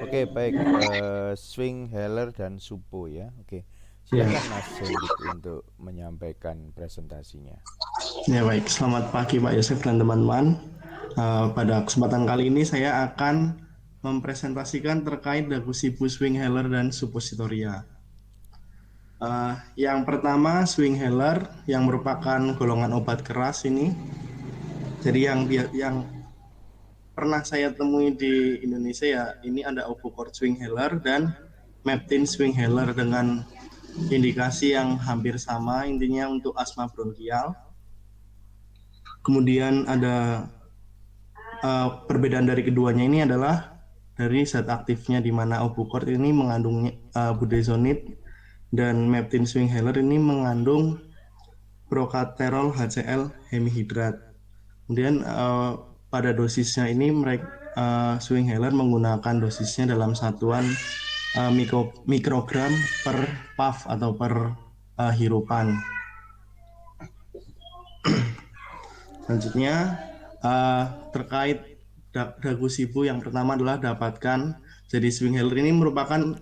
Oke, baik. Swing, Heller, dan Supo ya. Oke, Ya, silakan Mas Hendrik untuk menyampaikan presentasinya. ya baik. Selamat pagi Pak Yosef dan teman-teman. Pada kesempatan kali ini saya akan mempresentasikan terkait Dagusibu Swing Healer dan Suppositoria. Yang pertama Swing Healer yang merupakan golongan obat keras ini. Jadi yang pernah saya temui di Indonesia ya ini ada Ovocort Swing Healer dan Meptin Swing Healer dengan indikasi yang hampir sama, intinya untuk asma bronkial. Kemudian ada perbedaan dari keduanya ini adalah dari zat aktifnya, di mana Ovocort ini mengandung budesonide dan Meptin Swing Healer ini mengandung procaterol HCl hemihidrat. Kemudian pada dosisnya ini mereka Swing Healer menggunakan dosisnya dalam satuan mikrogram per puff atau per hirupan. Selanjutnya terkait dagu sibu, yang pertama adalah dapatkan. Jadi Swing Healer ini merupakan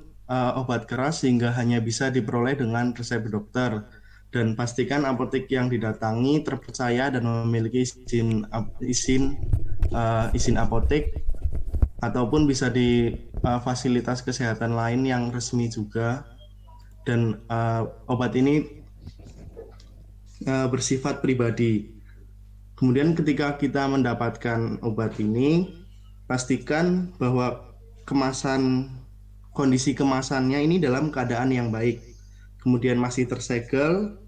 obat keras sehingga hanya bisa diperoleh dengan resep dokter, dan pastikan apotek yang didatangi terpercaya dan memiliki izin apotek, ataupun bisa di fasilitas kesehatan lain yang resmi juga. Dan obat ini bersifat pribadi. Kemudian ketika kita mendapatkan obat ini, pastikan bahwa kondisi kemasannya ini dalam keadaan yang baik. Kemudian masih tersegel,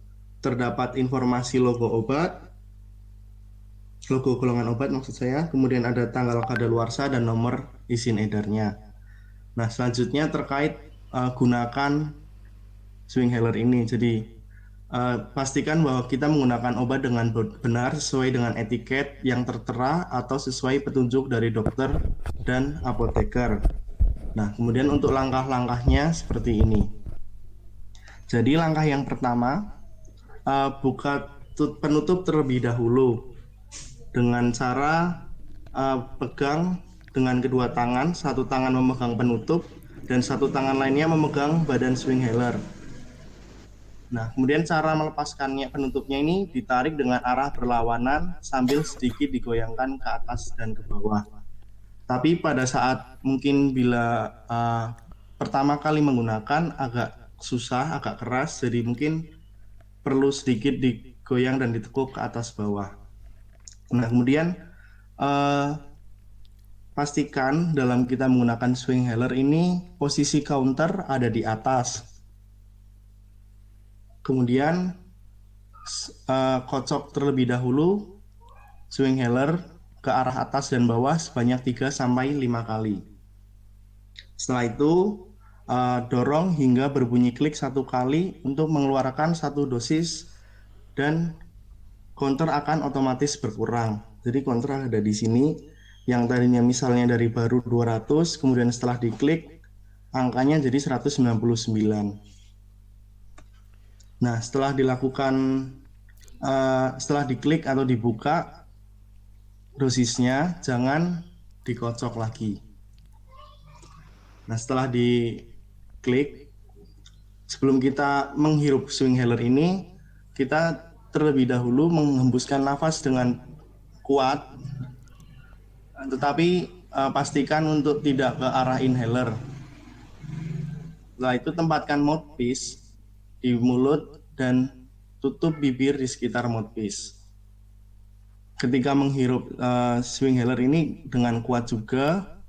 terdapat informasi logo golongan obat maksud saya, kemudian ada tanggal kadaluarsa dan nomor izin edarnya. Nah, selanjutnya terkait gunakan Swing Healer ini. Jadi pastikan bahwa kita menggunakan obat dengan benar sesuai dengan etiket yang tertera atau sesuai petunjuk dari dokter dan apoteker. Nah, kemudian untuk langkah-langkahnya seperti ini. Jadi langkah yang pertama, buka penutup terlebih dahulu dengan cara pegang dengan kedua tangan, satu tangan memegang penutup dan satu tangan lainnya memegang badan Swing Healer. Nah, kemudian cara melepaskannya, penutupnya ini ditarik dengan arah berlawanan sambil sedikit digoyangkan ke atas dan ke bawah. Tapi pada saat mungkin bila pertama kali menggunakan agak susah, agak keras, jadi mungkin perlu sedikit digoyang dan ditekuk ke atas bawah. Nah, kemudian pastikan dalam kita menggunakan Swing Healer ini posisi counter ada di atas. Kemudian kocok terlebih dahulu Swing Healer ke arah atas dan bawah sebanyak 3-5 kali. Setelah itu dorong hingga berbunyi klik satu kali untuk mengeluarkan satu dosis, dan counter akan otomatis berkurang. Jadi counter ada di sini, yang tadinya misalnya dari baru 200, kemudian setelah diklik angkanya jadi 199. Nah, setelah diklik atau dibuka dosisnya, jangan dikocok lagi. Nah, setelah diklik, sebelum kita menghirup Swing Healer ini, kita terlebih dahulu menghembuskan nafas dengan kuat, tetapi pastikan untuk tidak ke arah inhaler. Setelah itu tempatkan mouthpiece di mulut dan tutup bibir di sekitar mouthpiece. Ketika menghirup Swing Healer ini dengan kuat juga,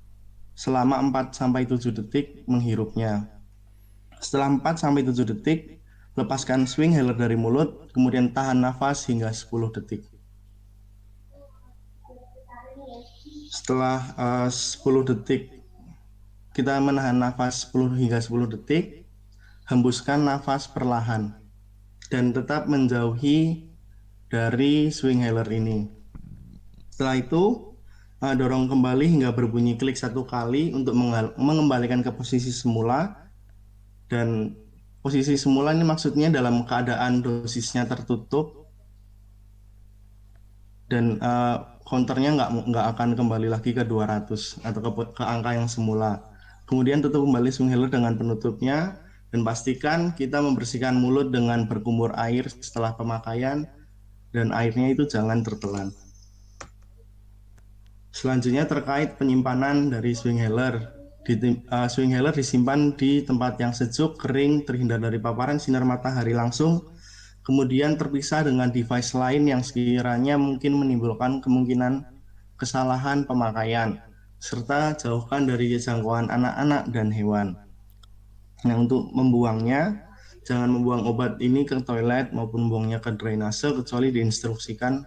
selama 4-7 detik menghirupnya. Setelah 4-7 detik, lepaskan Swing Healer dari mulut, kemudian tahan nafas hingga 10 detik. Setelah 10 detik kita menahan nafas 10 hingga 10 detik, hembuskan nafas perlahan dan tetap menjauhi dari Swing Healer ini. Setelah itu dorong kembali hingga berbunyi klik satu kali untuk mengembalikan ke posisi semula. Dan posisi semula ini maksudnya dalam keadaan dosisnya tertutup dan counternya nggak akan kembali lagi ke 200 atau ke angka yang semula. Kemudian tutup kembali swing healer dengan penutupnya dan pastikan kita membersihkan mulut dengan berkumur air setelah pemakaian dan airnya itu jangan tertelan. Selanjutnya terkait penyimpanan dari swing healer. Swing healer disimpan di tempat yang sejuk, kering, terhindar dari paparan sinar matahari langsung, kemudian terpisah dengan device lain yang sekiranya mungkin menimbulkan kemungkinan kesalahan pemakaian, serta jauhkan dari jangkauan anak-anak dan hewan. Nah, untuk membuangnya, jangan membuang obat ini ke toilet maupun membuangnya ke drainase kecuali diinstruksikan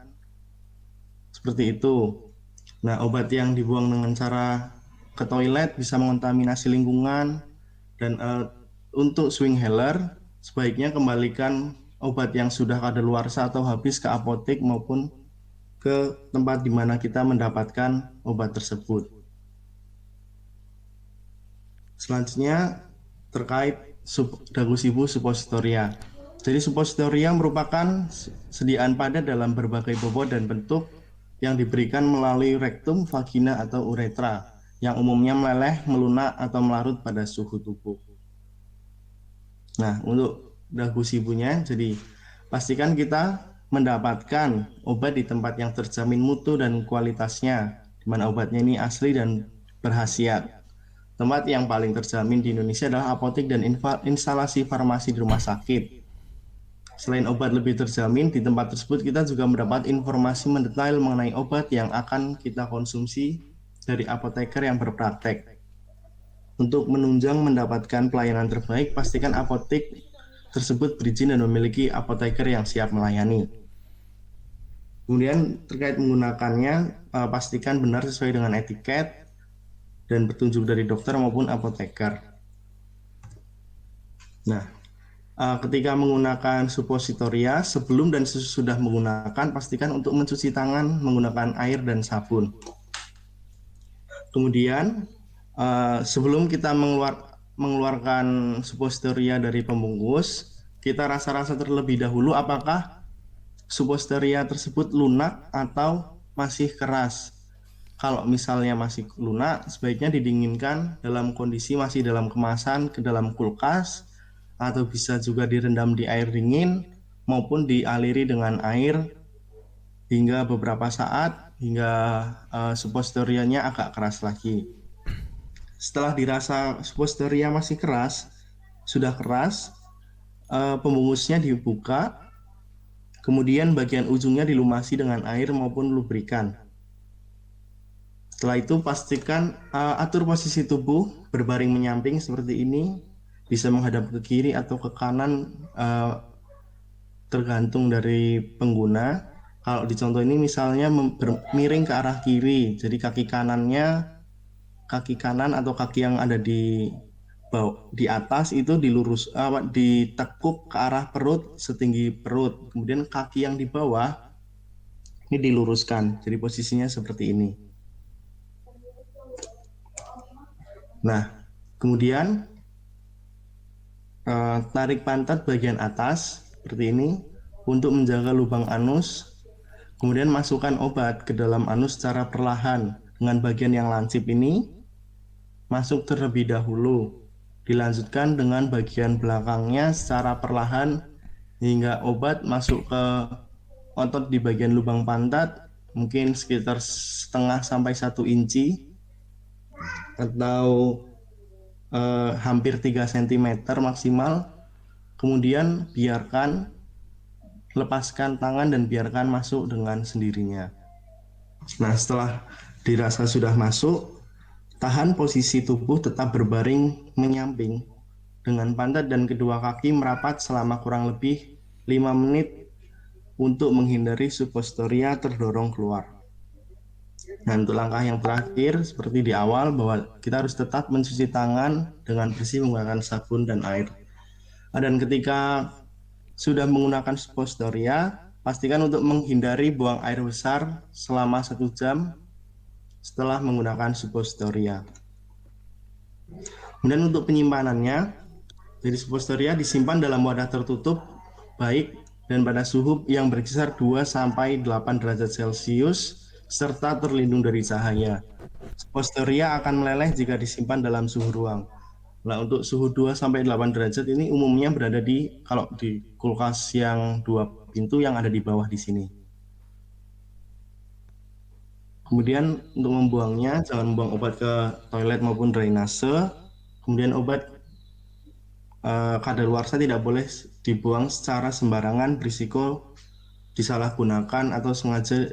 seperti itu. Nah, obat yang dibuang dengan cara ke toilet bisa mengontaminasi lingkungan dan untuk swing healer sebaiknya kembalikan obat yang sudah kadaluarsa atau habis ke apotek maupun ke tempat di mana kita mendapatkan obat tersebut. Selanjutnya terkait dagu sibu suppositoria. Jadi suppositoria merupakan sediaan padat dalam berbagai bobot dan bentuk yang diberikan melalui rektum, vagina, atau uretra yang umumnya meleleh, melunak, atau melarut pada suhu tubuh. Nah, untuk dagu sibunya, jadi pastikan kita mendapatkan obat di tempat yang terjamin mutu dan kualitasnya, di mana obatnya ini asli dan berhasiat. Tempat yang paling terjamin di Indonesia adalah apotek dan instalasi farmasi di rumah sakit. Selain obat lebih terjamin, di tempat tersebut kita juga mendapat informasi mendetail mengenai obat yang akan kita konsumsi dari apoteker yang berpraktek. Untuk menunjang mendapatkan pelayanan terbaik, pastikan apotek tersebut berizin dan memiliki apoteker yang siap melayani. Kemudian terkait menggunakannya, pastikan benar sesuai dengan etiket dan petunjuk dari dokter maupun apoteker. Nah, ketika menggunakan suppositoria, sebelum dan sesudah menggunakan, pastikan untuk mencuci tangan menggunakan air dan sabun. Kemudian, sebelum kita mengeluarkan suppositoria dari pembungkus, kita rasa-rasa terlebih dahulu apakah suppositoria tersebut lunak atau masih keras. Kalau misalnya masih lunak, sebaiknya didinginkan dalam kondisi masih dalam kemasan ke dalam kulkas, atau bisa juga direndam di air dingin maupun dialiri dengan air hingga beberapa saat hingga suppositorianya agak keras lagi. Setelah dirasa suppositoria masih keras, sudah keras, pembungkusnya dibuka, kemudian bagian ujungnya dilumasi dengan air maupun lubrikan. Setelah itu pastikan atur posisi tubuh berbaring menyamping seperti ini, bisa menghadap ke kiri atau ke kanan tergantung dari pengguna. Kalau di contoh ini misalnya miring ke arah kiri, jadi kaki kanan atau kaki yang ada di atas itu ditekuk ke arah perut setinggi perut, kemudian kaki yang di bawah ini diluruskan, jadi posisinya seperti ini. Nah, kemudian tarik pantat bagian atas seperti ini untuk menjaga lubang anus. Kemudian masukkan obat ke dalam anus secara perlahan dengan bagian yang lancip ini masuk terlebih dahulu. Dilanjutkan dengan bagian belakangnya secara perlahan hingga obat masuk ke otot di bagian lubang pantat mungkin sekitar setengah sampai 1 inci atau hampir 3 cm maksimal. Kemudian lepaskan tangan dan biarkan masuk dengan sendirinya. Nah, setelah dirasa sudah masuk, tahan posisi tubuh tetap berbaring menyamping dengan pantat dan kedua kaki merapat selama kurang lebih 5 menit untuk menghindari suppositoria terdorong keluar. Nah, untuk langkah yang terakhir seperti di awal bahwa kita harus tetap mencuci tangan dengan bersih menggunakan sabun dan air. Dan ketika sudah menggunakan suppositoria, pastikan untuk menghindari buang air besar selama 1 jam setelah menggunakan suppositoria. Kemudian untuk penyimpanannya, jadi suppositoria disimpan dalam wadah tertutup baik dan pada suhu yang berkisar 2 sampai 8 derajat Celcius serta terlindung dari cahaya. Suppositoria akan meleleh jika disimpan dalam suhu ruang. Nah, untuk suhu 2 sampai 8 derajat ini umumnya berada di kalau di kulkas yang 2 pintu yang ada di bawah di sini. Kemudian untuk membuangnya, jangan membuang obat ke toilet maupun drainase. Kemudian obat kadaluarsa tidak boleh dibuang secara sembarangan, berisiko disalahgunakan atau sengaja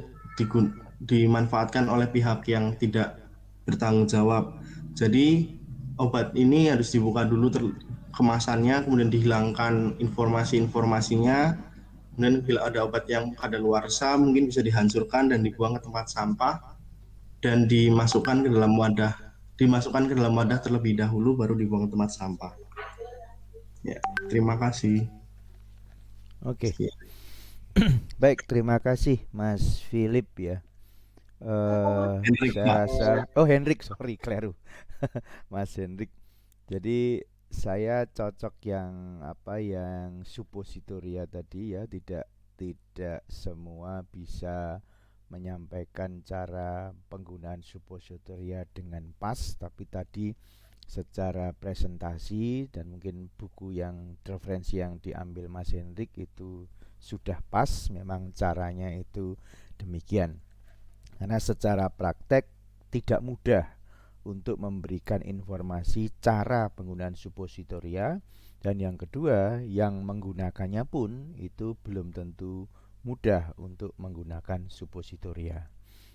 dimanfaatkan oleh pihak yang tidak bertanggung jawab. Jadi obat ini harus dibuka dulu kemasannya, kemudian dihilangkan informasi-informasinya. Kemudian bila ada obat yang kadaluarsa mungkin bisa dihancurkan dan dibuang ke tempat sampah dan dimasukkan ke dalam wadah terlebih dahulu baru dibuang ke tempat sampah. Ya, terima kasih. Oke, Sekian. baik, terima kasih Mas Philip ya. Hendrik, Saya Pak. rasa, oh Hendrik, sorry, keliru. Mas Hendrik. Jadi saya cocok yang apa yang suppositoria tadi ya, tidak semua bisa menyampaikan cara penggunaan suppositoria dengan pas, tapi tadi secara presentasi dan mungkin buku yang referensi yang diambil Mas Hendrik itu sudah pas, memang caranya itu demikian. Karena secara praktek tidak mudah untuk memberikan informasi cara penggunaan suppositoria, dan yang kedua yang menggunakannya pun itu belum tentu mudah untuk menggunakan suppositoria.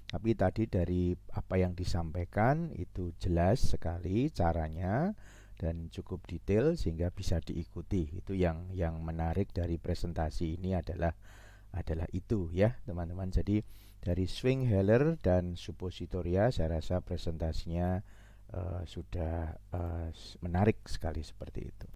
Tapi tadi dari apa yang disampaikan itu jelas sekali caranya dan cukup detail sehingga bisa diikuti. Itu yang menarik dari presentasi ini adalah itu ya teman-teman. Jadi dari Swing-Heller dan suppositoria saya rasa presentasinya sudah menarik sekali seperti itu.